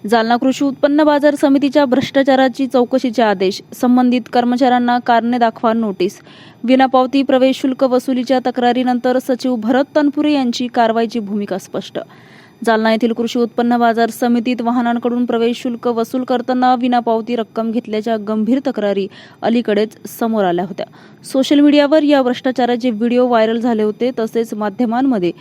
जालना कृषी उत्पन्न बाजार समितीच्या भ्रष्टाचाराची चौकशीचे आदेश. संबंधित कर्मचाऱ्यांना कारणे दाखवा नोटीस. विनापावती प्रवेश शुल्क वसुलीच्या तक्रारीनंतर सचिव भरत तनपुरे यांची कारवाईची भूमिका स्पष्ट. जालना येथील कृषी उत्पन्न बाजार समितीत वाहनांकडून प्रवेश शुल्क वसूल करताना विनापावती रक्कम घेतल्याच्या गंभीर तक्रारी अलीकडेच समोर आल्या होत्या. सोशल मीडियावर या भ्रष्टाचाराचे व्हिडिओ व्हायरल झाले होते. तसेच माध्यमांमध्ये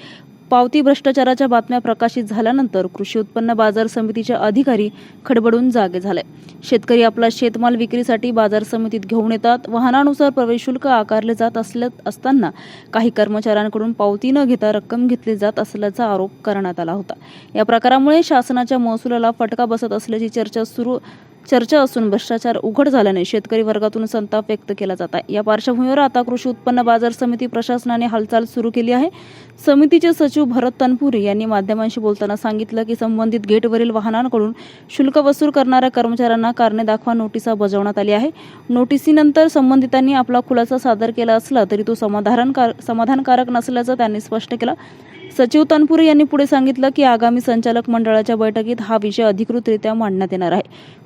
पावती भ्रष्टाचाराच्या बातम्या प्रकाशित झाल्यानंतर कृषी उत्पन्न बाजार समितीचे अधिकारी खडबडून जागे झाले. शेतकरी आपला शेतमाल विक्रीसाठी बाजार समितीत घेऊन येतात. वाहनानुसार प्रवेश शुल्क आकारले जात असताना काही कर्मचाऱ्यांकडून पावती न घेता रक्कम घेतली जात असल्याचा आरोप करण्यात आला होता. या प्रकारामुळे शासनाच्या महसुलाला फटका बसत असल्याची चर्चा असून भ्रष्टाचार उघड झाल्याने शेतकरी वर्गातून संताप व्यक्त केला जात आहे. या पार्श्वभूमीवर आता कृषी उत्पन्न बाजार समिती प्रशासनाने हालचाल सुरू केली आहे. समितीचे सचिव भरत तनपुरे यांनी माध्यमांशी बोलताना सांगितलं की संबंधित गेटवरील वाहनांकडून शुल्क वसूल करणाऱ्या कर्मचाऱ्यांना कारणे दाखवा नोटिसा बजावण्यात आली आहे. नोटिसीनंतर संबंधितांनी आपला खुलासा सादर केला असला तरी तो समाधानकारक नसल्याचं त्यांनी स्पष्ट केलं. सचिव तनपुरे यांनी पुढे सांगितलं की आगामी संचालक मंडळाच्या बैठकीत हा विषय अधिकृतरित्या मांडण्यात येणार आहे.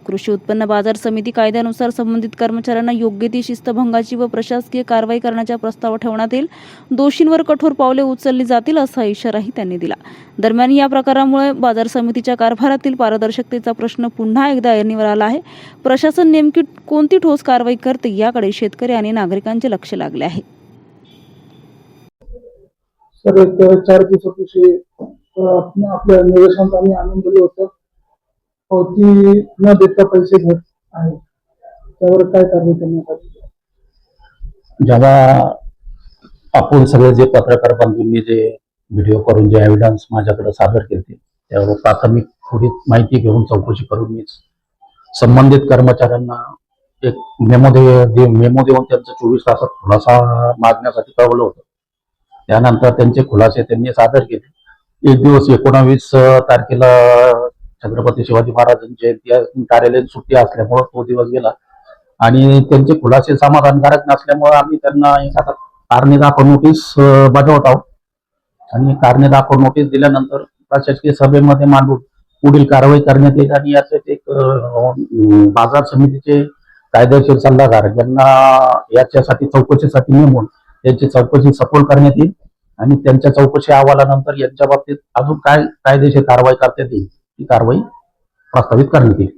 कृषी उत्पन्न बाजार समिती कायद्यानुसार संबंधित कर्मचाऱ्यांना योग्य ती शिस्तभंगाची व प्रशासकीय कारवाई करण्याचा प्रस्ताव ठेवण्यात येईल. दोषींवर कठोर पावले उचलली जातील असा इशाराही त्यांनी दिला. दरम्यान या प्रकारामुळे बाजार समितीच्या कारभारातील पारदर्शकतेचा प्रश्न पुन्हा एकदा ऐरणीवर आला आहे. प्रशासन नेमकी कोणती ठोस कारवाई करते याकडे शेतकरी आणि नागरिकांचे लक्ष लागले आहे. सर, एक 4 दिवसापूर्वी आपल्या निवेदनात आम्ही आणून दिलं होतं. पावती न देता पैसे घेत आहे, त्यावर काय कारवाई करण्यात आली? जेव्हा आपण सगळे जे पत्रकार बांधूंनी जे व्हिडिओ करून जे एव्हिडन्स माझ्याकडे सादर केले त्यावर प्राथमिक थोडी माहिती घेऊन चौकशी करून मी संबंधित कर्मचाऱ्यांना एक मेमो देऊन त्यांचं 24 तासात खुलासा मागण्यासाठी कळवलं होतं. त्यानंतर त्यांचे खुलासे त्यांनी सादर केले. एक दिवस 19 तारखेला छत्रपती शिवाजी महाराजांची जयंती कार्यालयीन सुट्टी असल्यामुळे तो दिवस गेला आणि त्यांचे खुलासे समाधानकारक नसल्यामुळे आम्ही त्यांना एक आता कारणे दाखवा नोटीस बजावत आहोत आणि कारणे दाखवा नोटीस दिल्यानंतर प्रशासकीय सभेमध्ये मांडून पुढील कारवाई करण्यात येईल आणि याचे एक बाजार समितीचे कायदेशीर सल्लागार यांना याच्यासाठी चौकशीसाठी नेमून त्यांची चौकशी सखोल करण्यात येईल आणि त्यांच्या चौकशी अहवालानंतर यांच्या बाबतीत अजून काय कायदेशीर कारवाई करण्यात येईल ती कारवाई प्रस्तावित करण्यात येईल.